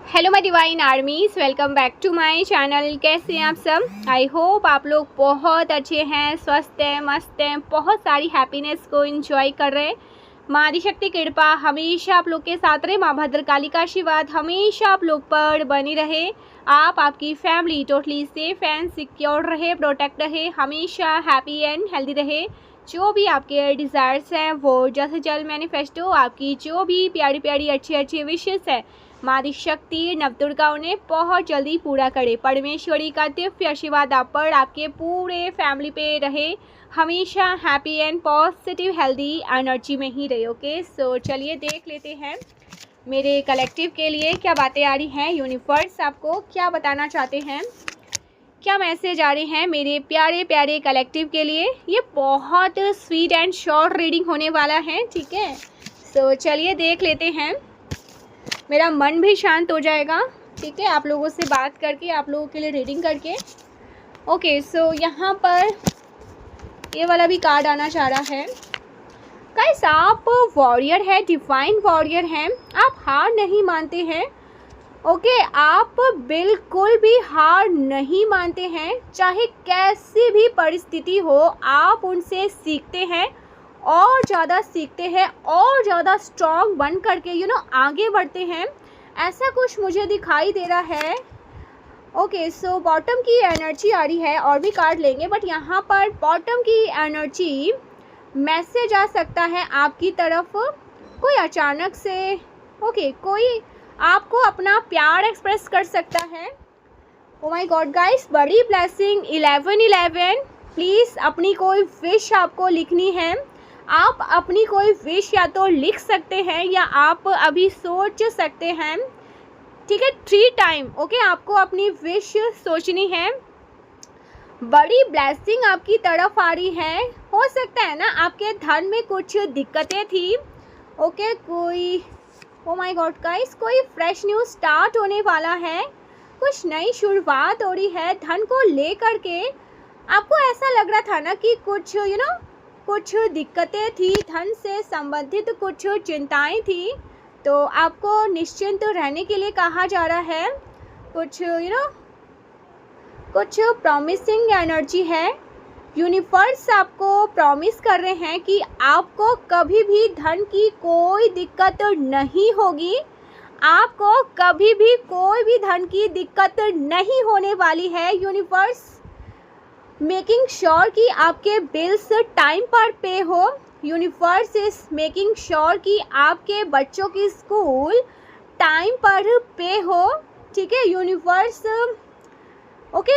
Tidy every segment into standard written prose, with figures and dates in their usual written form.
Hello my divine armies, welcome back to my channel. कैसे हैं आप सब? आई होप आप लोग बहुत अच्छे हैं, स्वस्थ हैं, मस्त हैं, बहुत सारी हैप्पीनेस को एंजॉय कर रहे हैं। माँ आदिशक्ति कृपा हमेशा आप लोग के साथ रहे, माँ भद्रकाली का आशीर्वाद हमेशा आप लोग पर बनी रहे। आप आपकी family totally safe and secure रहे, प्रोटेक्ट रहे, हमेशा हैप्पी एंड हेल्दी रहे। जो भी आपके डिज़ायर्स हैं वो जल्द से जल्द मैनिफेस्ट हो। आपकी जो भी प्यारी प्यारी अच्छी अच्छी विशेस है माँ आदिशक्ति नवदुर्गा उन्हें बहुत जल्दी पूरा करे। परमेश्वरी का दिव्य आशीर्वाद आप पर, आपके पूरे फैमिली पे रहे, हमेशा happy and positive healthy energy में ही रहे। ओके, सो चलिए देख लेते हैं मेरे कलेक्टिव के लिए क्या बातें आ रही हैं। यूनिवर्स आपको क्या बताना चाहते हैं, क्या मैसेज आ रहे हैं मेरे प्यारे प्यारे कलेक्टिव के लिए। ये बहुत स्वीट एंड शॉर्ट रीडिंग होने वाला है, ठीक है। सो चलिए देख लेते हैं, मेरा मन भी शांत हो जाएगा, ठीक है, आप लोगों से बात करके, आप लोगों के लिए रीडिंग करके। ओके, सो यहाँ पर ये वाला भी कार्ड आना चाह रहा है। गाइस, आप वॉरियर है, डिवाइन वॉरियर हैं, आप हार नहीं मानते हैं। ओके, आप बिल्कुल भी हार नहीं मानते हैं, चाहे कैसी भी परिस्थिति हो आप उनसे सीखते हैं और ज़्यादा सीखते हैं और ज़्यादा स्ट्रॉन्ग बन करके आगे बढ़ते हैं। ऐसा कुछ मुझे दिखाई दे रहा है। ओके, सो बॉटम की एनर्जी आ रही है, और भी कार्ड लेंगे, बट यहाँ पर बॉटम की एनर्जी मैसेज आ सकता है आपकी तरफ। कोई अचानक से कोई आपको अपना प्यार एक्सप्रेस कर सकता है। ओ माय गॉड गाइस, बड़ी ब्लेसिंग 1111। प्लीज़ अपनी कोई विश आपको लिखनी है। आप अपनी कोई विश या तो लिख सकते हैं या आप अभी सोच सकते हैं, ठीक है, 3 टाइम। ओके, आपको अपनी विश सोचनी है। बड़ी ब्लेसिंग आपकी तरफ आ रही है। हो सकता है ना आपके धन में कुछ दिक्कतें थी। ओके, कोई ओ माय गॉड गाइस, कोई फ्रेश न्यूज़ स्टार्ट होने वाला है, कुछ नई शुरुआत हो रही है। धन को लेकर के आपको ऐसा लग रहा था ना कि कुछ कुछ दिक्कतें थी, धन से संबंधित कुछ चिंताएं थी, तो आपको निश्चिंत रहने के लिए कहा जा रहा है। कुछ कुछ प्रॉमिसिंग एनर्जी है। यूनिवर्स आपको प्रॉमिस कर रहे हैं कि आपको कभी भी धन की कोई दिक्कत नहीं होगी, आपको कभी भी कोई भी धन की दिक्कत नहीं होने वाली है। यूनिवर्स मेकिंग श्योर कि आपके बिल्स टाइम पर पे हो। यूनिवर्स इज मेकिंग श्योर कि आपके बच्चों की स्कूल टाइम पर पे हो, ठीक है। यूनिवर्स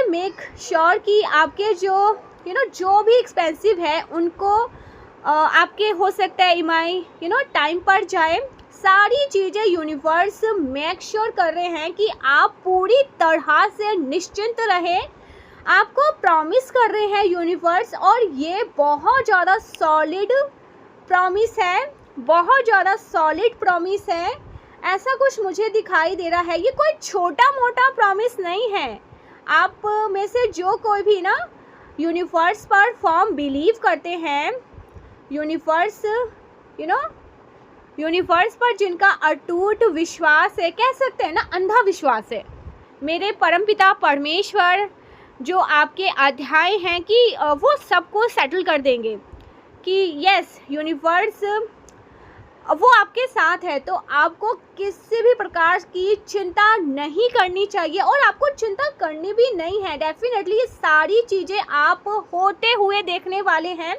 मेक श्योर कि आपके जो भी एक्सपेंसिव है उनको आपके हो सकता है ईएमआई टाइम पर जाए। सारी चीज़ें यूनिवर्स मेक श्योर कर रहे हैं कि आप पूरी तरह से निश्चिंत रहें। आपको प्रॉमिस कर रहे हैं यूनिवर्स, और ये बहुत ज़्यादा सॉलिड प्रॉमिस है, बहुत ज़्यादा सॉलिड प्रॉमिस है। ऐसा कुछ मुझे दिखाई दे रहा है। ये कोई छोटा मोटा प्रॉमिस नहीं है। आप में से जो कोई भी यूनिवर्स पर फॉर्म बिलीव करते हैं, यूनिवर्स यूनिवर्स पर जिनका अटूट विश्वास है, कह सकते हैं ना अंधा विश्वास है, मेरे परमपिता परमेश्वर जो आपके अध्याय हैं कि वो सबको सेटल कर देंगे, कि यस यूनिवर्स वो आपके साथ है, तो आपको किसी भी प्रकार की चिंता नहीं करनी चाहिए और आपको चिंता करनी भी नहीं है। डेफिनेटली ये सारी चीज़ें आप होते हुए देखने वाले हैं।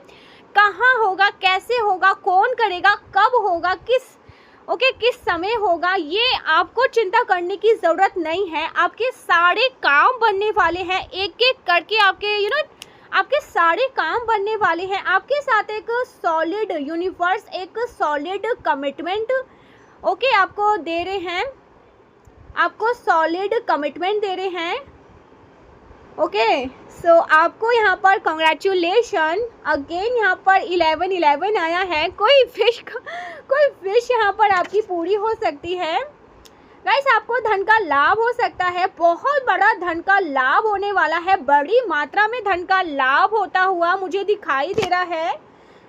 कहाँ होगा, कैसे होगा, कौन करेगा, कब होगा, किस समय होगा, ये आपको चिंता करने की ज़रूरत नहीं है। आपके सारे काम बनने वाले हैं, एक एक करके आपके सारे काम बनने वाले हैं। आपके साथ एक सॉलिड यूनिवर्स, एक सॉलिड कमिटमेंट आपको दे रहे हैं, आपको सॉलिड कमिटमेंट दे रहे हैं। ओके, सो आपको यहाँ पर कॉन्ग्रेचुलेशन। अगेन यहाँ पर 1111 आया है। कोई विश यहाँ पर आपकी पूरी हो सकती है। गाइस, आपको धन का लाभ हो सकता है, बहुत बड़ा धन का लाभ होने वाला है, बड़ी मात्रा में धन का लाभ होता हुआ मुझे दिखाई दे रहा है।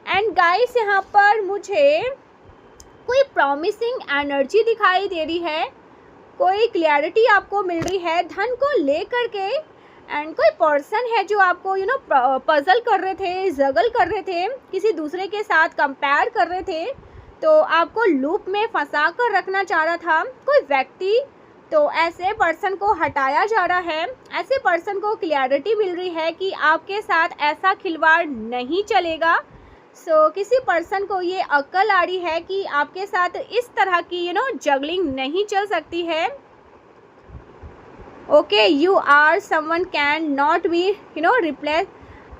एंड गाइस, यहाँ पर मुझे कोई प्रॉमिसिंग एनर्जी दिखाई दे रही है। कोई क्लियरिटी आपको मिल रही है धन को लेकर के। एंड कोई पर्सन है जो आपको पजल कर रहे थे, जगल कर रहे थे, किसी दूसरे के साथ कंपेयर कर रहे थे, तो आपको लूप में फंसा कर रखना चाह रहा था कोई व्यक्ति, तो ऐसे पर्सन को हटाया जा रहा है। ऐसे पर्सन को क्लियरिटी मिल रही है कि आपके साथ ऐसा खिलवाड़ नहीं चलेगा। किसी पर्सन को ये अक्ल आ रही है कि आपके साथ इस तरह की जगलिंग नहीं चल सकती है। Okay, you are someone can not be replace,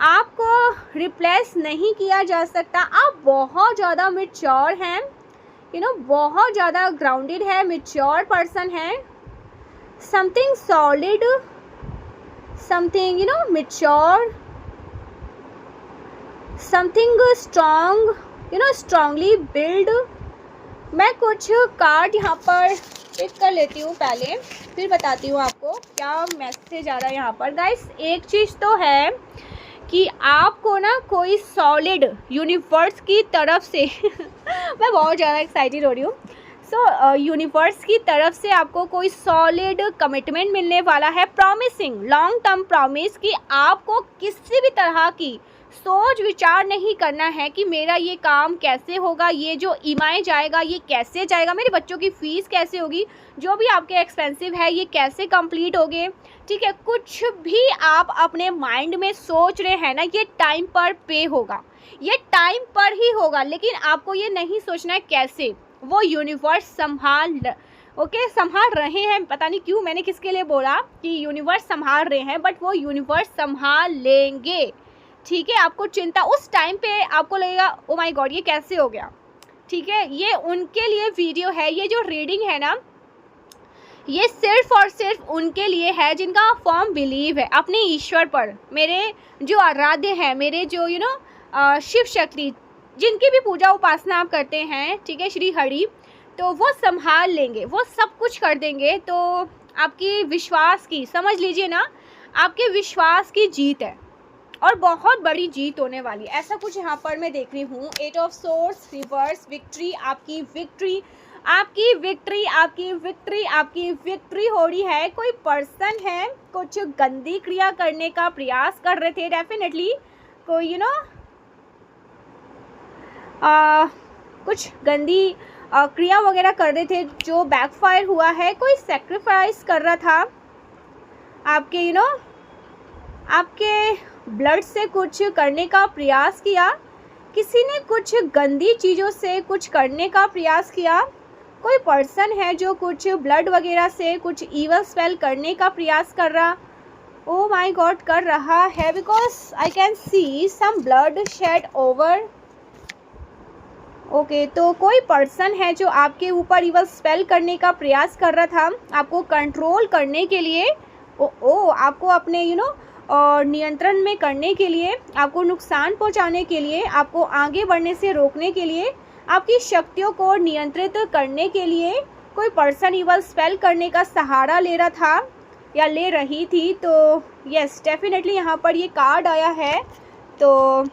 आपको रिप्लेस नहीं किया जा सकता। आप बहुत ज़्यादा मैच्योर हैं, बहुत ज़्यादा ग्राउंडेड है, मैच्योर पर्सन है। Something solid, something mature, something strong, strongly build. मैं कुछ कार्ड यहाँ पर पिक कर लेती हूँ पहले, फिर बताती हूँ आपको क्या मैसेज आ रहा है यहाँ पर। गाइस, एक चीज़ तो है कि आपको कोई सॉलिड यूनिवर्स की तरफ से मैं बहुत ज़्यादा एक्साइटेड हो रही हूँ। यूनिवर्स की तरफ से आपको कोई सॉलिड कमिटमेंट मिलने वाला है, प्रॉमिसिंग, लॉन्ग टर्म प्रॉमिस, कि आपको किसी भी तरह की सोच विचार नहीं करना है कि मेरा ये काम कैसे होगा, ये जो ईएमआई जाएगा ये कैसे जाएगा, मेरे बच्चों की फ़ीस कैसे होगी, जो भी आपके एक्सपेंसिव है ये कैसे कंप्लीट होंगे। ठीक है, कुछ भी आप अपने माइंड में सोच रहे हैं ना, ये टाइम पर पे होगा, ये टाइम पर ही होगा, लेकिन आपको ये नहीं सोचना है कैसे। वो यूनिवर्स संभाल रहे हैं। पता नहीं क्यों मैंने किसके लिए बोला कि यूनिवर्स संभाल रहे हैं, बट वो यूनिवर्स संभाल लेंगे। ठीक है, आपको चिंता उस टाइम पे आपको लगेगा ओ माय गॉड ये कैसे हो गया। ठीक है, ये उनके लिए वीडियो है, ये जो रीडिंग है ना, ये सिर्फ और सिर्फ उनके लिए है जिनका फर्म बिलीव है अपने ईश्वर पर, मेरे जो आराध्य हैं, मेरे जो शिव शक्ति, जिनकी भी पूजा उपासना आप करते हैं, ठीक है, श्री हरि, तो वो संभाल लेंगे, वो सब कुछ कर देंगे। तो आपकी विश्वास की, समझ लीजिए ना, आपके विश्वास की जीत है और बहुत बड़ी जीत होने वाली है, ऐसा कुछ यहाँ पर मैं देख रही हूँ। 8 ऑफ सोर्ड्स रिवर्स, विक्ट्री, आपकी विक्ट्री, आपकी विक्ट्री, आपकी विक्ट्री, आपकी विक्ट्री हो रही है। कोई पर्सन है कुछ गंदी क्रिया करने का प्रयास कर रहे थे, डेफिनेटली कोई कुछ गंदी क्रिया वगैरह कर रहे थे जो बैकफायर हुआ है। कोई सेक्रीफाइस कर रहा था आपके आपके ब्लड से कुछ करने का प्रयास किया, किसी ने कुछ गंदी चीज़ों से कुछ करने का प्रयास किया। कोई पर्सन है जो कुछ ब्लड वगैरह से कुछ ईवल स्पेल करने का प्रयास कर रहा, ओ माय गॉड कर रहा है, because I can see some blood shed over. Okay, तो कोई पर्सन है जो आपके ऊपर ईवल स्पेल करने का प्रयास कर रहा था, आपको कंट्रोल करने के लिए, आपको अपने नियंत्रण में करने के लिए, आपको नुकसान पहुंचाने के लिए, आपको आगे बढ़ने से रोकने के लिए, आपकी शक्तियों को नियंत्रित करने के लिए कोई पर्सन ईवल स्पेल करने का सहारा ले रहा था या ले रही थी। तो यस, डेफिनेटली यहाँ पर ये कार्ड आया है। तो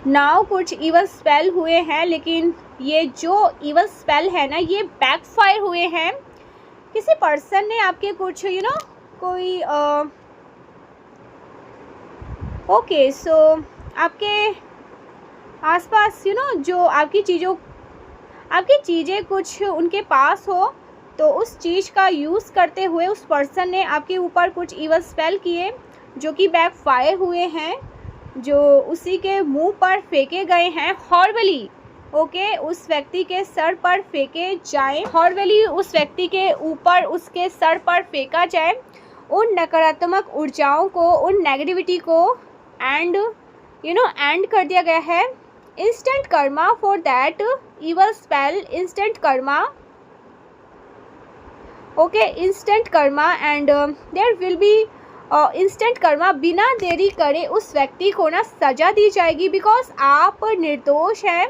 नाउ कुछ ईवल स्पेल हुए हैं, लेकिन ये जो ईवल स्पेल है ना, ये बैकफायर हुए हैं। किसी पर्सन ने आपके कुछ कोई ओके, सो आपके आसपास जो आपकी चीज़ें कुछ उनके पास हो, तो उस चीज़ का यूज़ करते हुए उस पर्सन ने आपके ऊपर कुछ ईवल स्पेल किए जो कि बैकफायर हुए हैं, जो उसी के मुंह पर फेंके गए हैं हॉर्बली। ओके, उस व्यक्ति के सर पर फेंके जाए, हॉर्बली उस व्यक्ति के ऊपर उसके सर पर फेंका जाए। उन नकारात्मक ऊर्जाओं को, उन नेगेटिविटी को एंड कर दिया गया है। Instant karma for that evil spell, instant karma. Okay, instant karma and there will be instant karma. बिना देरी करे उस व्यक्ति को सज़ा दी जाएगी, बिकॉज आप निर्दोष हैं।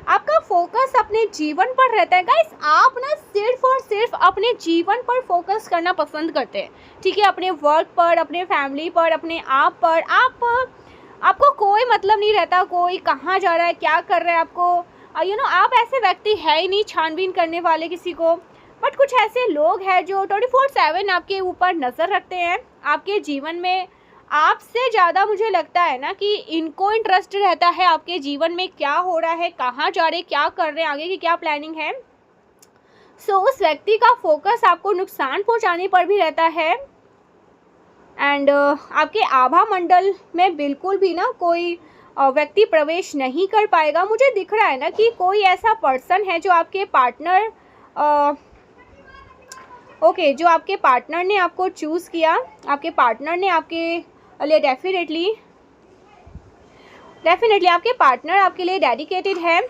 आपका फोकस अपने जीवन पर रहता है। गाइस, आप सिर्फ और सिर्फ अपने जीवन पर फोकस करना पसंद करते हैं, ठीक है, अपने वर्क पर, अपने फैमिली पर, अपने आप पर। आपको कोई मतलब नहीं रहता कोई कहाँ जा रहा है, क्या कर रहा है। आपको आप ऐसे व्यक्ति है ही नहीं छानबीन करने वाले किसी को। बट कुछ ऐसे लोग हैं जो 24/7 आपके ऊपर नज़र रखते हैं, आपके जीवन में आपसे ज़्यादा मुझे लगता है ना कि इनको इंटरेस्ट रहता है आपके जीवन में क्या हो रहा है, कहाँ जा रहे, क्या कर रहे हैं, आगे की क्या प्लानिंग है। सो उस व्यक्ति का फोकस आपको नुकसान पहुंचाने पर भी रहता है। एंड आपके आभा मंडल में बिल्कुल भी ना कोई व्यक्ति प्रवेश नहीं कर पाएगा। मुझे दिख रहा है ना कि कोई ऐसा पर्सन है जो आपके पार्टनर जो आपके पार्टनर ने आपको चूज़ किया, आपके पार्टनर ने आपके लिए डेफिनेटली आपके पार्टनर आपके लिए डेडिकेटेड है।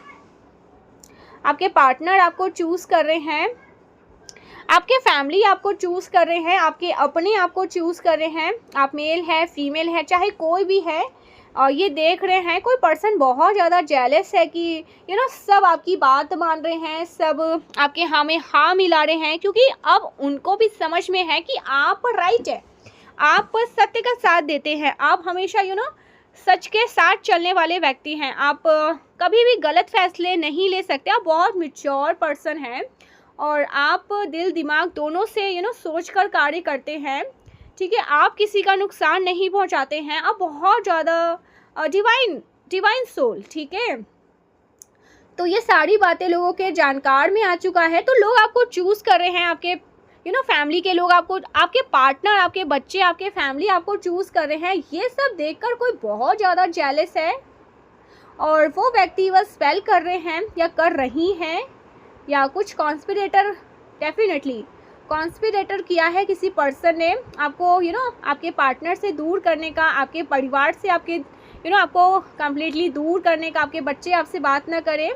आपके पार्टनर आपको चूज़ कर रहे हैं, आपके फैमिली आपको चूज़ कर रहे हैं, आपके अपने आपको चूज़ कर रहे हैं। आप मेल है, फीमेल है, चाहे कोई भी है, ये देख रहे हैं। कोई पर्सन बहुत ज़्यादा जेलस है कि सब आपकी बात मान रहे हैं, सब आपके हाँ में हाँ मिला रहे हैं, क्योंकि अब उनको भी समझ में है कि आप राइट है, आप सत्य का साथ देते हैं, आप हमेशा सच के साथ चलने वाले व्यक्ति हैं। आप कभी भी गलत फैसले नहीं ले सकते। आप बहुत मैच्योर पर्सन हैं और आप दिल दिमाग दोनों से सोच कर कार्य करते हैं, ठीक है। आप किसी का नुकसान नहीं पहुंचाते हैं। आप बहुत ज़्यादा डिवाइन सोल, ठीक है। तो ये सारी बातें लोगों के जानकार में आ चुका है। तो लोग आपको चूज़ कर रहे हैं, आपके फैमिली के लोग आपको, आपके पार्टनर, आपके बच्चे, आपके फैमिली आपको चूज़ कर रहे हैं। ये सब देखकर कोई बहुत ज़्यादा जेलस है और वो व्यक्ति बस स्पेल कर रहे हैं या कर रही हैं, या कुछ कॉन्स्पिरेटर, डेफिनेटली कॉन्स्पिरेटर किया है किसी पर्सन ने आपको आपके पार्टनर से दूर करने का, आपके परिवार से आपके आपको कम्प्लीटली दूर करने का। आपके बच्चे आपसे बात ना करें,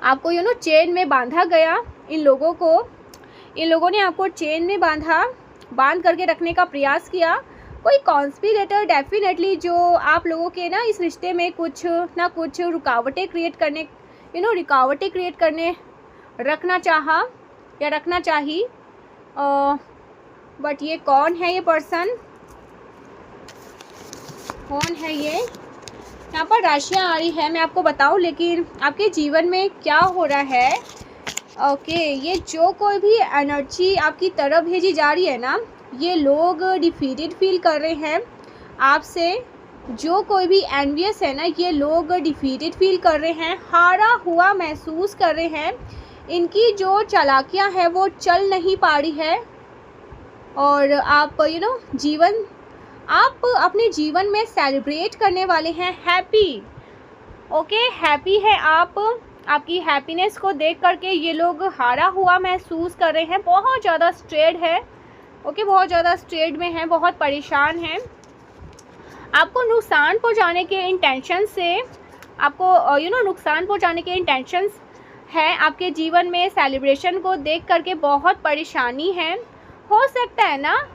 आपको चेन में बांधा गया। इन लोगों ने आपको चेन में बांध करके रखने का प्रयास किया। कोई कॉन्स्पिरेटर डेफिनेटली जो आप लोगों के इस रिश्ते में कुछ ना कुछ रुकावटें क्रिएट करने रखना चाहिए। बट ये कौन है, ये पर्सन कौन है? ये यहाँ पर राशियाँ आ रही है, मैं आपको बताऊँ, लेकिन आपके जीवन में क्या हो रहा है। ये जो कोई भी एनर्जी आपकी तरफ भेजी जा रही है ना, ये लोग डिफीटेड फील कर रहे हैं आपसे। जो कोई भी एनवियस है ना, ये लोग डिफीटेड फील कर रहे हैं, हारा हुआ महसूस कर रहे हैं। इनकी जो चालाकियां है वो चल नहीं पा रही है और आप आप अपने जीवन में सेलिब्रेट करने वाले हैं। हैप्पी है आप। आपकी हैप्पीनेस को देख करके ये लोग हारा हुआ महसूस कर रहे हैं। बहुत ज़्यादा स्ट्रेड है, बहुत ज़्यादा स्ट्रेड में है, बहुत परेशान हैं। आपको नुकसान पहुंचाने के इंटेंशन से, आपको नुकसान पहुंचाने के इंटेंशंस है आपके जीवन में। सेलिब्रेशन को देख करके बहुत परेशानी है। हो सकता है ना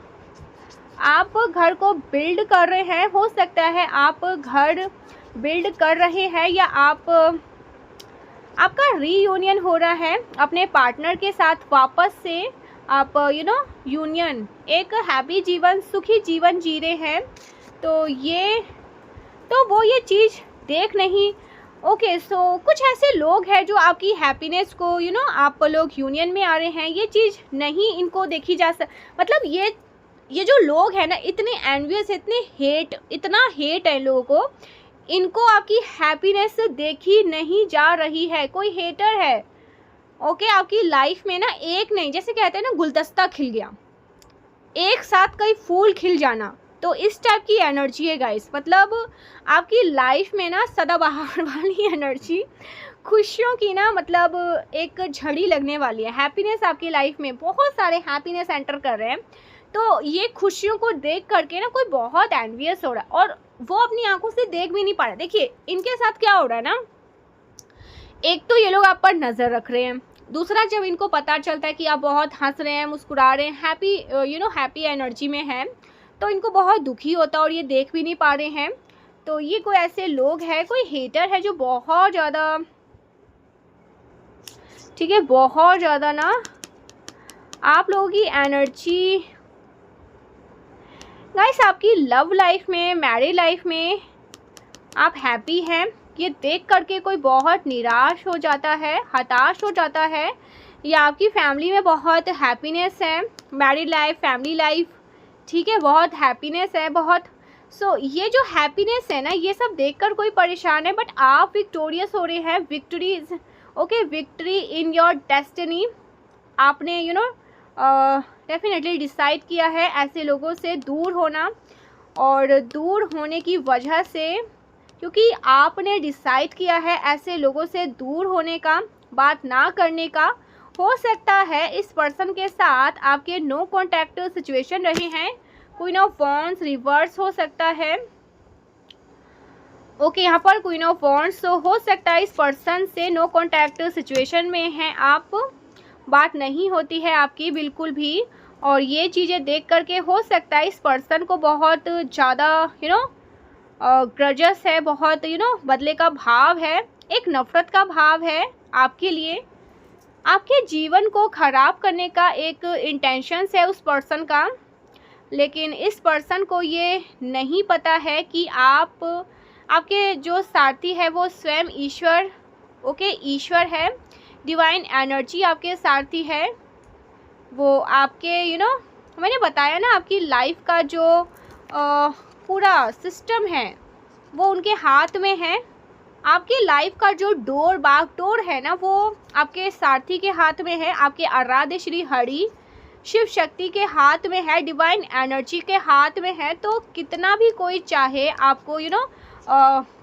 आप घर को बिल्ड कर रहे हैं, हो सकता है आप घर बिल्ड कर रहे हैं, या आपका रीयूनियन हो रहा है अपने पार्टनर के साथ वापस से। आप यूनियन, एक हैप्पी जीवन, सुखी जीवन जी रहे हैं। तो वो ये चीज़ देख नहीं। सो कुछ ऐसे लोग हैं जो आपकी हैप्पीनेस को आप लोग यूनियन में आ रहे हैं, ये चीज़ नहीं इनको देखी जा मतलब ये जो लोग हैं ना, इतने एनवियस, इतना हेट है लोगों को, इनको आपकी हैप्पीनेस देखी नहीं जा रही है। कोई हेटर है, आपकी लाइफ में ना एक नहीं, जैसे कहते हैं ना गुलदस्ता खिल गया, एक साथ कई फूल खिल जाना, तो इस टाइप की एनर्जी है गाइस। मतलब आपकी लाइफ में ना सदाबहार वाली एनर्जी, खुशियों की ना मतलब एक झड़ी लगने वाली है। हैप्पीनेस आपकी लाइफ में, बहुत सारे हैप्पीनेस एंटर कर रहे हैं। तो ये खुशियों को देख करके ना कोई बहुत एनवियस हो रहा है और वो अपनी आंखों से देख भी नहीं पा रहा। देखिए इनके साथ क्या हो रहा है ना, एक तो ये लोग आप पर नज़र रख रहे हैं, दूसरा जब इनको पता चलता है कि आप बहुत हंस रहे हैं, मुस्कुरा रहे हैं, हैप्पी एनर्जी में हैं, तो इनको बहुत दुखी होता है और ये देख भी नहीं पा रहे हैं। तो ये कोई ऐसे लोग हैं, कोई हेटर है जो बहुत ज़्यादा, ठीक है, बहुत ज़्यादा ना आप लोगों की एनर्जी गाइस, आपकी लव लाइफ में, मैरिड लाइफ में आप हैप्पी हैं, ये देख करके कोई बहुत निराश हो जाता है, हताश हो जाता है, या आपकी फैमिली में बहुत हैप्पीनेस है, मैरिड लाइफ, फैमिली लाइफ, ठीक है, बहुत हैप्पीनेस है, बहुत। सो ये जो हैप्पीनेस है ना, ये सब देखकर कोई परेशान है, बट आप विक्टोरियस हो रहे हैं, victories, okay, victory in your destiny. आपने डेफिनेटली डिसाइड किया है ऐसे लोगों से दूर होना, और दूर होने की वजह से, क्योंकि आपने डिसाइड किया है ऐसे लोगों से दूर होने का, बात ना करने का, हो सकता है इस पर्सन के साथ आपके नो कॉन्टैक्ट सिचुएशन रहे हैं, क्वीन ऑफ वॉन्ड्स रिवर्स हो सकता है, ओके, यहाँ पर क्वीन ऑफ वॉन्ड्स, तो हो सकता है इस पर्सन से नो कॉन्टैक्ट सिचुएशन में हैं आप, बात नहीं होती है आपकी बिल्कुल भी, और ये चीज़ें देख करके हो सकता है इस पर्सन को बहुत ज़्यादा ग्रजस है, बहुत बदले का भाव है, एक नफ़रत का भाव है आपके लिए, आपके जीवन को ख़राब करने का एक इंटेंशंस है उस पर्सन का। लेकिन इस पर्सन को ये नहीं पता है कि आपके जो सारथी है वो स्वयं ईश्वर, ओके, ईश्वर है, डिवाइन एनर्जी आपके सारथी है, वो आपके मैंने बताया ना, आपकी लाइफ का जो पूरा सिस्टम है वो उनके हाथ में है, आपकी लाइफ का जो बागडोर है ना, वो आपके सारथी के हाथ में है, आपके आराध्य श्री हरि शिव शक्ति के हाथ में है, डिवाइन एनर्जी के हाथ में है। तो कितना भी कोई चाहे आपको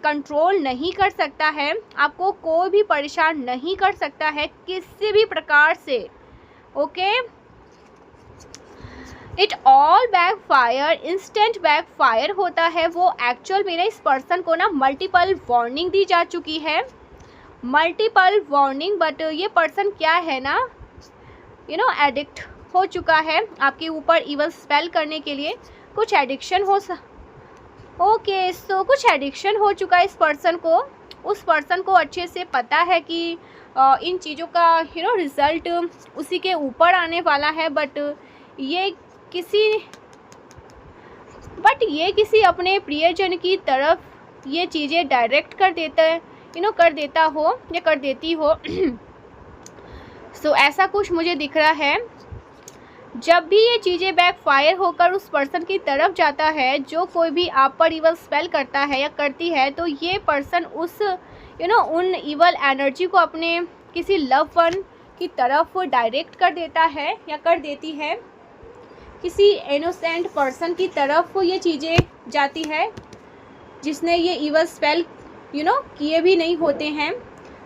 कंट्रोल नहीं कर सकता है, आपको कोई भी परेशान नहीं कर सकता है किसी भी प्रकार से, okay. It all backfire, instant backfire होता है वो। एक्चुअल में इस पर्सन को ना मल्टीपल वार्निंग दी जा चुकी है, मल्टीपल वार्निंग, बट ये पर्सन क्या है ना, एडिक्ट हो चुका है आपके ऊपर इवल स्पेल करने के लिए, कुछ एडिक्शन हो ओके, सो कुछ एडिक्शन हो चुका है इस पर्सन को। उस पर्सन को अच्छे से पता है कि इन चीज़ों का रिज़ल्ट उसी के ऊपर आने वाला है, बट ये किसी अपने प्रियजन की तरफ ये चीज़ें डायरेक्ट कर देता है, कर देता हो या कर देती हो। सो ऐसा कुछ मुझे दिख रहा है। जब भी ये चीज़ें बैकफायर होकर उस पर्सन की तरफ जाता है, जो कोई भी आप पर इवल स्पेल करता है या करती है, तो ये पर्सन उस उन इवल एनर्जी को अपने किसी लव वन की तरफ डायरेक्ट कर देता है या कर देती है, किसी इनोसेंट पर्सन की तरफ ये चीज़ें जाती है जिसने ये इवल स्पेल किए भी नहीं होते हैं,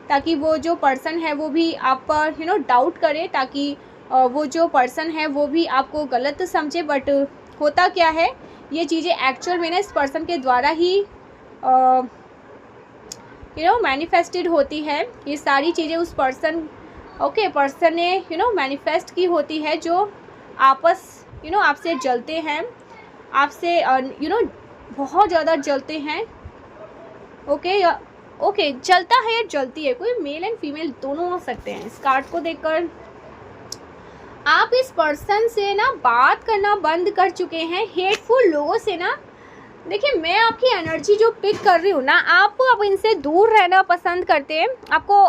ताकि वो जो पर्सन है वो भी आप पर डाउट करे, ताकि वो जो पर्सन है वो भी आपको गलत समझे। बट होता क्या है, ये चीज़ें एक्चुअल में ना इस पर्सन के द्वारा ही मैनिफेस्टेड होती है। ये सारी चीज़ें उस पर्सन ने मैनिफेस्ट की होती है, जो आपसे जलते हैं, आपसे बहुत ज़्यादा जलते हैं, ओके, जलता है या जलती है, कोई मेल एंड फीमेल दोनों हो सकते हैं। इस कार्ड को देखकर आप इस पर्सन से ना बात करना बंद कर चुके हैं, हेटफुल लोगों से ना। देखिए, मैं आपकी एनर्जी जो पिक कर रही हूँ ना, आप अब इनसे दूर रहना पसंद करते हैं। आपको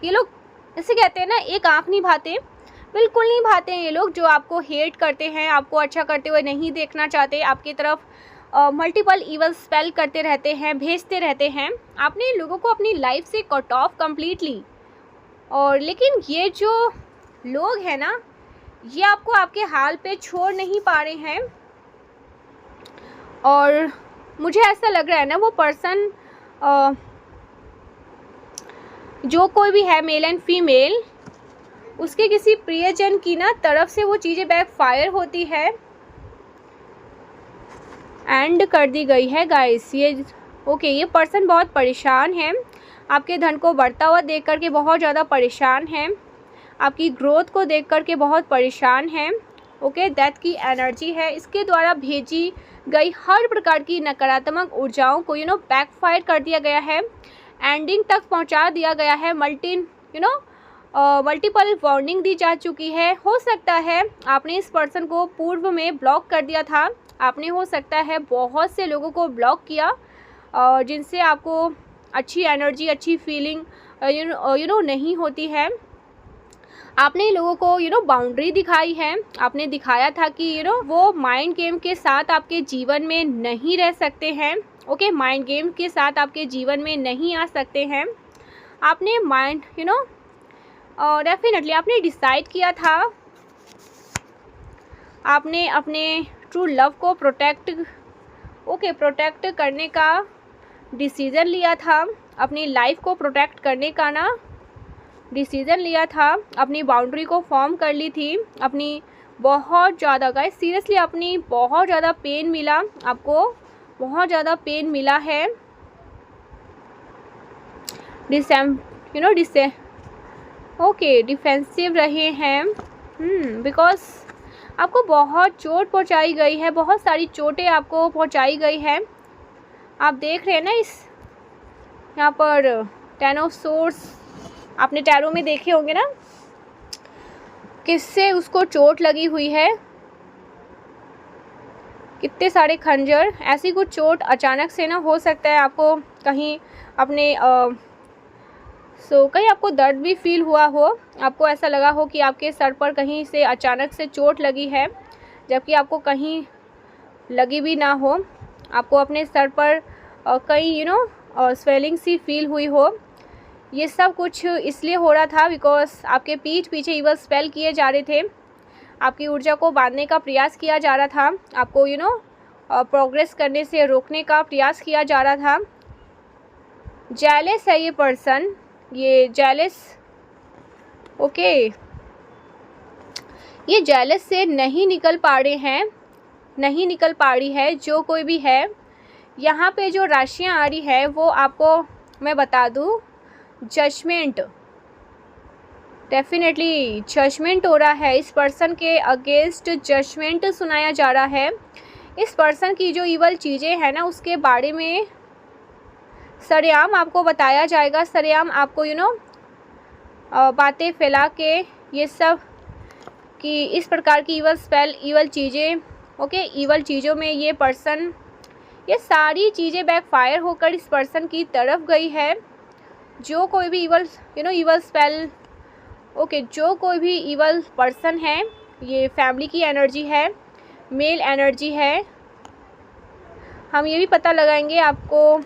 ये लोग जैसे कहते हैं ना, एक आँख नहीं भाते, बिल्कुल नहीं भाते हैं ये लोग, जो आपको हेट करते हैं, आपको अच्छा करते हुए नहीं देखना चाहते, आपकी तरफ मल्टीपल इवल स्पेल करते रहते हैं, भेजते रहते हैं। आपने इन लोगों को अपनी लाइफ से कट ऑफ कम्प्लीटली, और लेकिन ये जो लोग हैं ना, ये आपको आपके हाल पे छोड़ नहीं पा रहे हैं। और मुझे ऐसा लग रहा है ना, वो पर्सन जो कोई भी है, मेल एंड फीमेल, उसके किसी प्रियजन की ना तरफ से वो चीज़ें बैकफायर होती है, एंड कर दी गई है गाइस। ये पर्सन बहुत परेशान है, आपके धन को बढ़ता हुआ देख करके बहुत ज़्यादा परेशान है, आपकी ग्रोथ को देख करके बहुत परेशान है, डेथ की एनर्जी है। इसके द्वारा भेजी गई हर प्रकार की नकारात्मक ऊर्जाओं को बैकफायर कर दिया गया है, एंडिंग तक पहुंचा दिया गया है, मल्टीपल वार्निंग दी जा चुकी है। हो सकता है आपने इस पर्सन को पूर्व में ब्लॉक कर दिया था, आपने हो सकता है बहुत से लोगों को ब्लॉक किया, जिनसे आपको अच्छी एनर्जी, अच्छी फीलिंग नहीं होती है। आपने लोगों को बाउंड्री दिखाई है, आपने दिखाया था कि वो माइंड गेम के साथ आपके जीवन में नहीं रह सकते हैं। ओके, माइंड गेम के साथ आपके जीवन में नहीं आ सकते हैं। आपने माइंड डेफिनेटली आपने डिसाइड किया था, आपने अपने ट्रू लव को प्रोटेक्ट करने का डिसीज़न लिया था, अपनी लाइफ को प्रोटेक्ट करने का डिसीज़न लिया था, अपनी बाउंड्री को फॉर्म कर ली थी। अपनी बहुत ज़्यादा गाइस सीरियसली अपनी बहुत ज़्यादा पेन मिला, आपको बहुत ज़्यादा पेन मिला है। डिफेंसिव रहे हैं बिकॉज आपको बहुत चोट पहुंचाई गई है, बहुत सारी चोटें आपको पहुंचाई गई है। आप देख रहे हैं ना यहाँ पर 10 ऑफ सोर्ड्स, आपने टैरो में देखे होंगे ना किससे उसको चोट लगी हुई है, कितने सारे खंजर। ऐसी कुछ चोट अचानक से ना हो सकता है आपको कहीं अपने कहीं आपको दर्द भी फील हुआ हो, आपको ऐसा लगा हो कि आपके सर पर कहीं से अचानक से चोट लगी है, जबकि आपको कहीं लगी भी ना हो। आपको अपने सर पर कहीं स्वेलिंग सी फील हुई हो। ये सब कुछ इसलिए हो रहा था बिकॉज आपके पीठ पीछे इवल स्पेल किए जा रहे थे, आपकी ऊर्जा को बांधने का प्रयास किया जा रहा था, आपको प्रोग्रेस करने से रोकने का प्रयास किया जा रहा था। जेलस है ये पर्सन, ये जेलस ये जेलस से नहीं निकल पा रहे हैं, नहीं निकल पा रही है जो कोई भी है। यहाँ पे जो राशियाँ आ रही है वो आपको मैं बता दूँ, जजमेंट, डेफिनेटली जजमेंट हो रहा है। इस पर्सन के अगेंस्ट जजमेंट सुनाया जा रहा है। इस पर्सन की जो इवल चीज़ें हैं ना उसके बारे में सरेआम आपको बताया जाएगा, सरेआम आपको बातें फैला के ये सब कि इस प्रकार की इवल स्पेल, इवल चीज़ें, इवल चीज़ों में ये पर्सन, ये सारी चीज़ें बैकफायर होकर इस पर्सन की तरफ गई है। जो कोई भी इवल इवल स्पेल, जो कोई भी इवल पर्सन है, ये फैमिली की एनर्जी है, मेल एनर्जी है। हम ये भी पता लगाएंगे आपको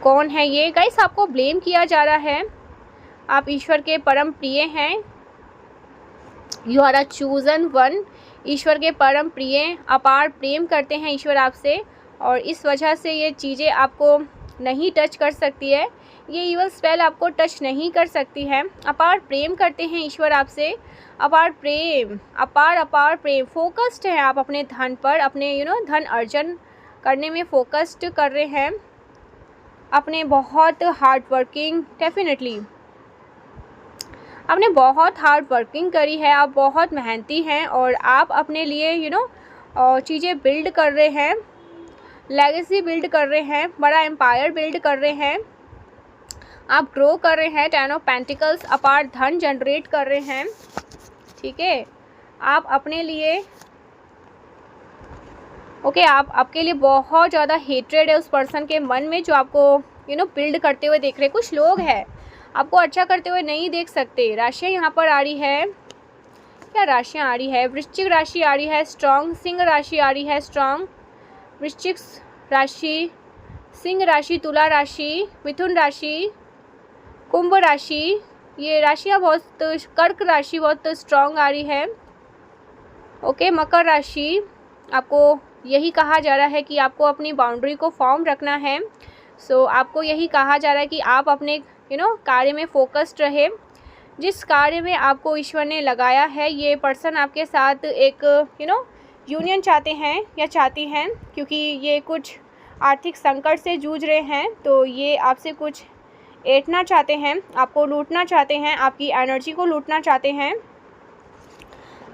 कौन है ये। गाइस आपको ब्लेम किया जा रहा है, आप ईश्वर के परम प्रिय हैं, you are a chosen one. ईश्वर के परम प्रिय, अपार प्रेम करते हैं ईश्वर आपसे, और इस वजह से ये चीज़ें आपको नहीं टच कर सकती है, ये इवल स्पेल आपको टच नहीं कर सकती है। अपार प्रेम करते हैं ईश्वर आपसे, अपार प्रेम, अपार प्रेम। फोकस्ड हैं आप अपने धन पर, अपने धन अर्जन करने में फोकस्ड कर रहे हैं, अपने बहुत हार्ड वर्किंग, डेफिनेटली आपने बहुत हार्ड वर्किंग करी है, आप बहुत मेहनती हैं और आप अपने लिए चीज़ें बिल्ड कर रहे हैं, लेगेसी बिल्ड कर रहे हैं, बड़ा एम्पायर बिल्ड कर रहे हैं, आप ग्रो कर रहे हैं। 10 ऑफ पेंटिकल्स, अपार धन जनरेट कर रहे हैं, ठीक है। आप अपने लिए आपके लिए बहुत ज़्यादा हेट्रेड है उस पर्सन के मन में जो आपको बिल्ड करते हुए देख रहे हैं। कुछ लोग हैं आपको अच्छा करते हुए नहीं देख सकते। राशियाँ यहाँ पर आ रही है, क्या राशियाँ आ रही है? वृश्चिक राशि आ रही है स्ट्रॉन्ग, सिंह राशि आ रही है स्ट्रॉन्ग, वृश्चिक राशि, सिंह राशि, तुला राशि, मिथुन राशि, कुंभ राशि, ये राशियाँ बहुत, कर्क राशि बहुत स्ट्रॉन्ग आ रही है। मकर राशि, आपको यही कहा जा रहा है कि आपको अपनी बाउंड्री को फॉर्म रखना है। आपको यही कहा जा रहा है कि आप अपने कार्य में फोकस्ड रहे, जिस कार्य में आपको ईश्वर ने लगाया है। ये पर्सन आपके साथ एक यूनियन चाहते हैं या चाहती हैं, क्योंकि ये कुछ आर्थिक संकट से जूझ रहे हैं, तो ये आपसे कुछ ऐंठना चाहते हैं, आपको लूटना चाहते हैं, आपकी एनर्जी को लूटना चाहते हैं।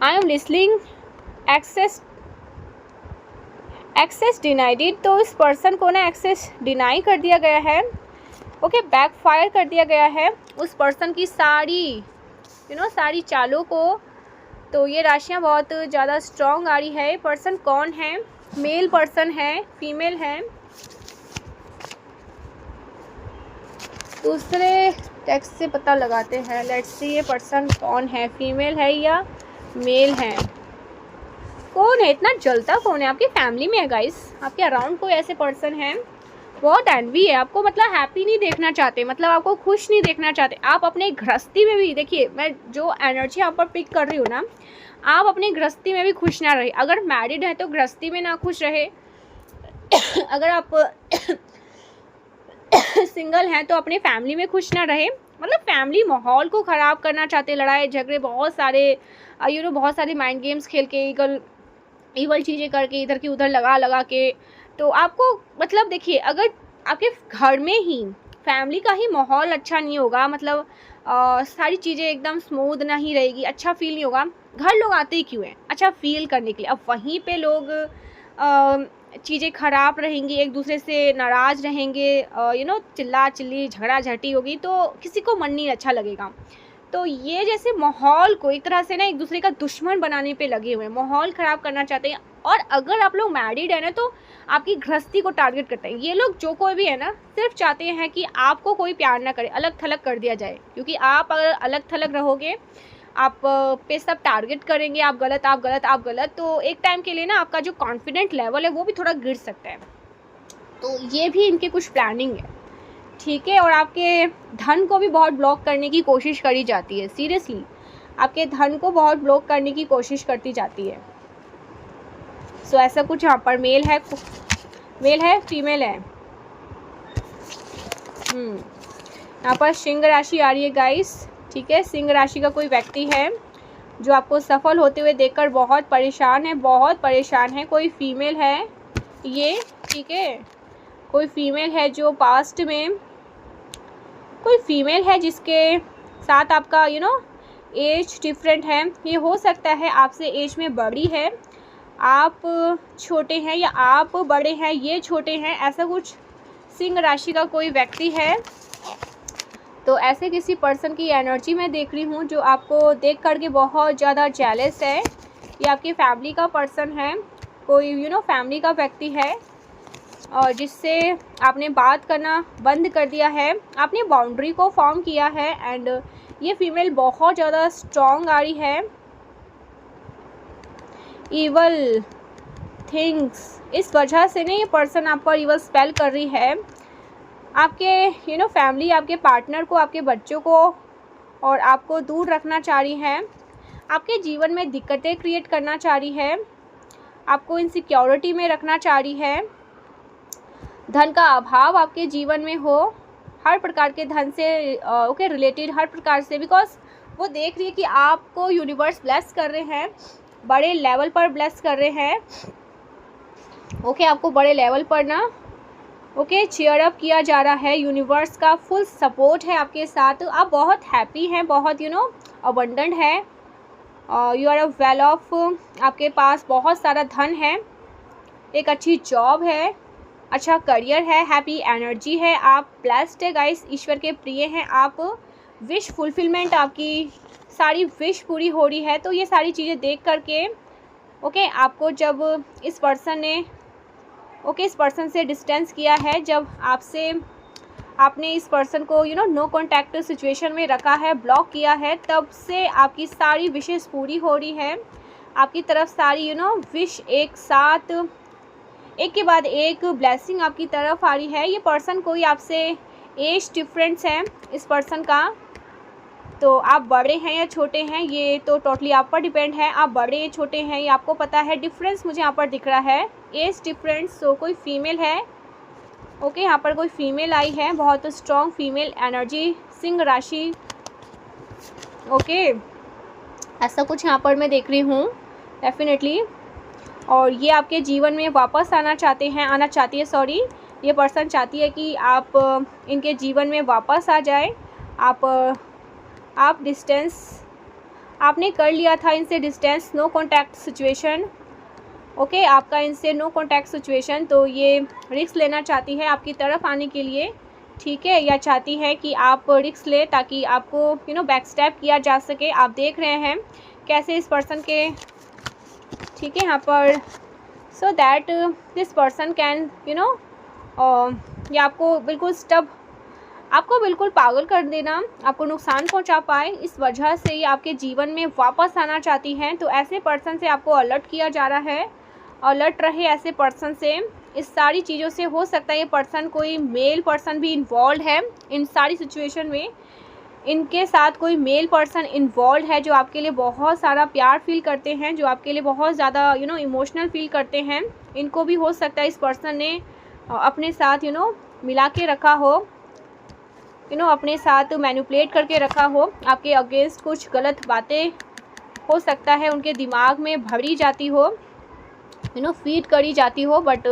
I am listening access denied, तो इस पर्सन को ना एक्सेस डिनाई कर दिया गया है, बैकफायर कर दिया गया है उस पर्सन की सारी सारी चालों को। तो ये राशियाँ बहुत ज़्यादा स्ट्रॉन्ग आ रही है। पर्सन कौन है? मेल पर्सन है, फीमेल है? दूसरे टेक्स्ट से पता लगाते हैं। लेट्स सी ये पर्सन कौन है, फीमेल है या मेल है, कौन है, इतना जलता कौन है? आपकी फैमिली में है गाइस, आपके अराउंड कोई ऐसे पर्सन है, बहुत एनवी है आपको, मतलब हैप्पी नहीं देखना चाहते, मतलब आपको खुश नहीं देखना चाहते। आप अपने गृहस्थी में भी देखिए, मैं जो एनर्जी यहाँ पर पिक कर रही हूँ ना, आप अपनी गृहस्थी में भी खुश ना रहे। अगर मैरिड है तो गृहस्थी में ना खुश रहे, अगर आप सिंगल हैं तो अपने फैमिली में खुश ना रहे, मतलब फैमिली माहौल को ख़राब करना चाहते, लड़ाई झगड़े बहुत सारे बहुत सारे माइंड गेम्स खेल के, ईवल चीज़ें करके, इधर की उधर लगा के। तो आपको मतलब देखिए, अगर आपके घर में ही फैमिली का ही माहौल अच्छा नहीं होगा, मतलब सारी चीज़ें एकदम स्मूथ नहीं रहेगी, अच्छा फील नहीं होगा। घर लोग आते ही क्यों हैं? अच्छा फील करने के लिए। अब वहीं पे लोग चीज़ें ख़राब रहेंगी, एक दूसरे से नाराज़ रहेंगे, चिल्ला चिल्ली झगड़ा झटी होगी, तो किसी को मन नहीं अच्छा लगेगा। तो ये जैसे माहौल को एक तरह से ना एक दूसरे का दुश्मन बनाने पे लगे हुए हैं, माहौल ख़राब करना चाहते हैं। और अगर आप लोग मैरिड है ना, तो आपकी गृहस्थी को टारगेट करते हैं ये लोग। जो कोई भी है ना, सिर्फ चाहते हैं कि आपको कोई प्यार ना करे, अलग थलग कर दिया जाए, क्योंकि आप अगर अलग थलग रहोगे, आप पे सब टारगेट करेंगे, आप गलत आप गलत आप गलत, तो एक टाइम के लिए ना आपका जो कॉन्फिडेंट लेवल है वो भी थोड़ा गिर सकता है। तो ये भी इनकी कुछ प्लानिंग है, ठीक है। और आपके धन को भी बहुत ब्लॉक करने की कोशिश करी जाती है, सीरियसली आपके धन को बहुत ब्लॉक करने की कोशिश करती जाती है। सो ऐसा कुछ यहाँ पर मेल है फीमेल है। यहाँ पर सिंह राशि आ रही है गाइस, ठीक है। सिंह राशि का कोई व्यक्ति है जो आपको सफल होते हुए देखकर बहुत परेशान है, कोई फीमेल है ये, ठीक है। कोई फीमेल है जो पास्ट में, कोई फीमेल है जिसके साथ आपका एज डिफरेंट है। ये हो सकता है आपसे एज में बड़ी है, आप छोटे हैं, या आप बड़े हैं ये छोटे हैं, ऐसा कुछ सिंह राशि का कोई व्यक्ति है। तो ऐसे किसी पर्सन की एनर्जी मैं देख रही हूँ जो आपको देख करके बहुत ज़्यादा जेलस है। ये आपकी फैमिली का पर्सन है, कोई फैमिली का व्यक्ति है, और जिससे आपने बात करना बंद कर दिया है, आपने बाउंड्री को फॉर्म किया है। एंड ये फीमेल बहुत ज़्यादा स्ट्रॉन्ग आ रही है। ईवल थिंग्स, इस वजह से ना ये पर्सन आप पर ईवल स्पेल कर रही है। आपके फैमिली, आपके पार्टनर को, आपके बच्चों को और आपको दूर रखना चाह रही है, आपके जीवन में दिक्कतें क्रिएट करना चाह रही है, आपको इनसिक्योरिटी में रखना चाह रही है, धन का अभाव आपके जीवन में हो, हर प्रकार के धन से रिलेटेड हर प्रकार से, बिकॉज वो देख रही है कि आपको यूनिवर्स ब्लेस कर रहे हैं, बड़े लेवल पर ब्लेस कर रहे हैं। आपको बड़े लेवल पर ना चीयर अप किया जा रहा है, यूनिवर्स का फुल सपोर्ट है आपके साथ। आप बहुत हैप्पी हैं, बहुत अबंडेंट है, you are a well off, आपके पास बहुत सारा धन है, एक अच्छी जॉब है, अच्छा करियर है, हैप्पी एनर्जी है, आप ब्लेस्ड है गाइस, ईश्वर के प्रिय हैं आप, विश फुलफिलमेंट, आपकी सारी विश पूरी हो रही है। तो ये सारी चीज़ें देख करके आपको जब इस पर्सन ने इस पर्सन से डिस्टेंस किया है, जब आपने इस पर्सन को नो कॉन्टैक्ट सिचुएशन में रखा है, ब्लॉक किया है, तब से आपकी सारी विशेस पूरी हो रही है। आपकी तरफ सारी विश एक साथ, एक के बाद एक ब्लेसिंग आपकी तरफ आ रही है। ये पर्सन कोई आपसे एज डिफरेंस है इस पर्सन का, तो आप बड़े हैं या छोटे हैं ये तो टोटली आप पर डिपेंड है। आप बड़े या छोटे हैं ये आपको पता है, डिफरेंस मुझे यहाँ पर दिख रहा है, एज डिफरेंस। सो कोई फीमेल है, यहाँ पर कोई फीमेल आई है, बहुत स्ट्रॉन्ग फीमेल एनर्जी, सिंह राशि। ऐसा कुछ यहाँ पर मैं देख रही हूँ डेफिनेटली। और ये आपके जीवन में वापस आना चाहती है, ये पर्सन चाहती है कि आप इनके जीवन में वापस आ जाए। आप डिस्टेंस आपने कर लिया था इनसे, डिस्टेंस, नो कॉन्टैक्ट सिचुएशन। आपका इनसे नो कॉन्टैक्ट सिचुएशन, तो ये रिस्क लेना चाहती है आपकी तरफ आने के लिए, ठीक है, या चाहती है कि आप रिस्क ले ताकि आपको बैक स्टेप किया जा सके। आप देख रहे हैं कैसे इस पर्सन के, ठीक है, यहाँ पर, so that this person can ये आपको बिल्कुल स्टब, आपको बिल्कुल पागल कर देना, आपको नुकसान पहुंचा पाए, इस वजह से ये आपके जीवन में वापस आना चाहती हैं। तो ऐसे पर्सन से आपको अलर्ट किया जा रहा है, अलर्ट रहे ऐसे पर्सन से। इस सारी चीज़ों से हो सकता है ये पर्सन, कोई मेल पर्सन भी इन्वॉल्व है इन सारी सिचुएशन में। इनके साथ कोई मेल पर्सन इन्वॉल्व है जो आपके लिए बहुत सारा प्यार फील करते हैं, जो आपके लिए बहुत ज़्यादा इमोशनल फील करते हैं। इनको भी हो सकता है इस पर्सन ने अपने साथ मिला के रखा हो, अपने साथ मैनिपुलेट करके रखा हो। आपके अगेंस्ट कुछ गलत बातें हो सकता है उनके दिमाग में भरी जाती हो, फीड करी जाती हो। बट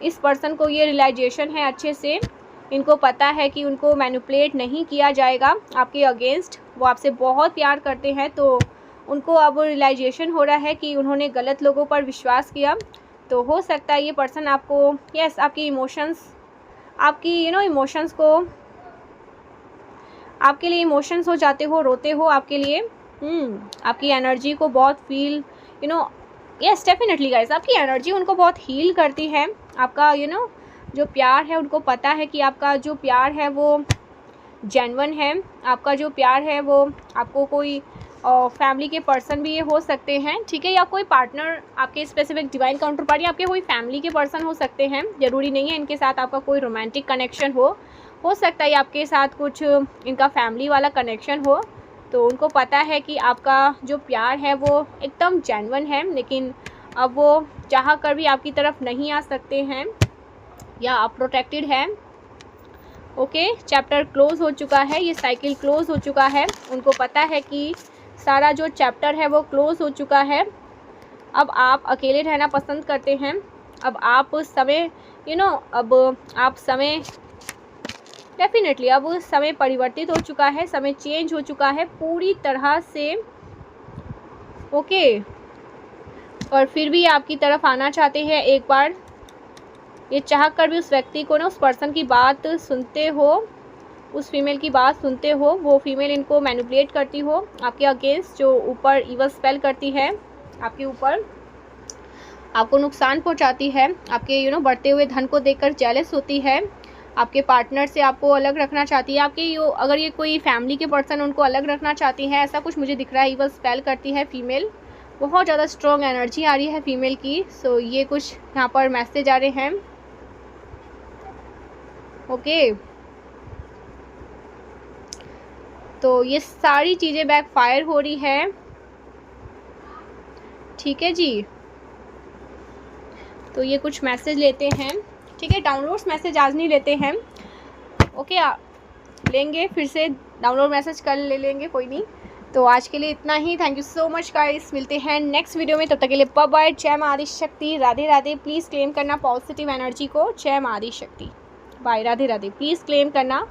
इस पर्सन को ये रियलाइजेशन है अच्छे से, इनको पता है कि उनको मैनिपुलेट नहीं किया जाएगा आपके अगेंस्ट। वो आपसे बहुत प्यार करते हैं, तो उनको अब रियलाइजेशन हो रहा है कि उन्होंने गलत लोगों पर विश्वास किया। तो हो सकता है ये पर्सन आपको आपकी इमोशंस, आपकी इमोशंस को, आपके लिए इमोशंस हो जाते हो, रोते हो आपके लिए। आपकी एनर्जी को बहुत फील यस डेफिनेटली गाइस, आपकी एनर्जी उनको बहुत हील करती है। आपका जो प्यार है, उनको पता है कि आपका जो प्यार है वो जेन्युइन है। आपका जो प्यार है वो आपको कोई फैमिली के पर्सन भी ये हो सकते हैं, ठीक है, या कोई पार्टनर, आपके स्पेसिफिक डिवाइन काउंटर पार्टी आपके कोई फैमिली के पर्सन हो सकते हैं। ज़रूरी नहीं है इनके साथ आपका कोई रोमांटिक कनेक्शन हो सकता है आपके साथ कुछ इनका फैमिली वाला कनेक्शन हो। तो उनको पता है कि आपका जो प्यार है वो एकदम जेन्युइन है, लेकिन अब वो चाह कर भी आपकी तरफ नहीं आ सकते हैं, या आप प्रोटेक्टेड हैं। ओके, चैप्टर क्लोज हो चुका है, ये साइकिल क्लोज हो चुका है। उनको पता है कि सारा जो चैप्टर है वो क्लोज हो चुका है। अब आप अकेले रहना पसंद करते हैं। अब आप समय अब आप समय डेफिनेटली, अब समय परिवर्तित हो चुका है, समय चेंज हो चुका है पूरी तरह से। ओके, और फिर भी आपकी तरफ आना चाहते हैं एक बार, ये चाह कर भी उस व्यक्ति को उस पर्सन की बात सुनते हो, उस फीमेल की बात सुनते हो। वो फीमेल इनको मैनिपुलेट करती हो आपके अगेंस्ट, जो ऊपर इवल स्पेल करती है आपके ऊपर, आपको नुकसान पहुंचाती है। आपके बढ़ते हुए धन को देखकर जेलस होती है, आपके पार्टनर से आपको अलग रखना चाहती है। आपके अगर ये कोई फैमिली के पर्सन उनको अलग रखना चाहती है, ऐसा कुछ मुझे दिख रहा है। इवल स्पेल करती है फीमेल, बहुत ज़्यादा स्ट्रॉन्ग एनर्जी आ रही है फीमेल की। सो ये कुछ यहाँ पर मैसेज आ रहे हैं। ओके, तो ये सारी चीज़ें बैकफायर हो रही है, ठीक है जी। तो ये कुछ मैसेज लेते हैं, ठीक है। डाउनलोड्स मैसेज आज नहीं लेते हैं, ओके, लेंगे फिर से डाउनलोड मैसेज कल ले लेंगे, कोई नहीं। तो आज के लिए इतना ही। Thank you so much guys, मिलते हैं नेक्स्ट वीडियो में, तब तक के लिए बाय बाय। जय मां आदि शक्ति, राधे राधे। प्लीज़ क्लेम करना पॉजिटिव एनर्जी को। जय मां Adi Shakti, bye, Radhe Radhe. Please claim करना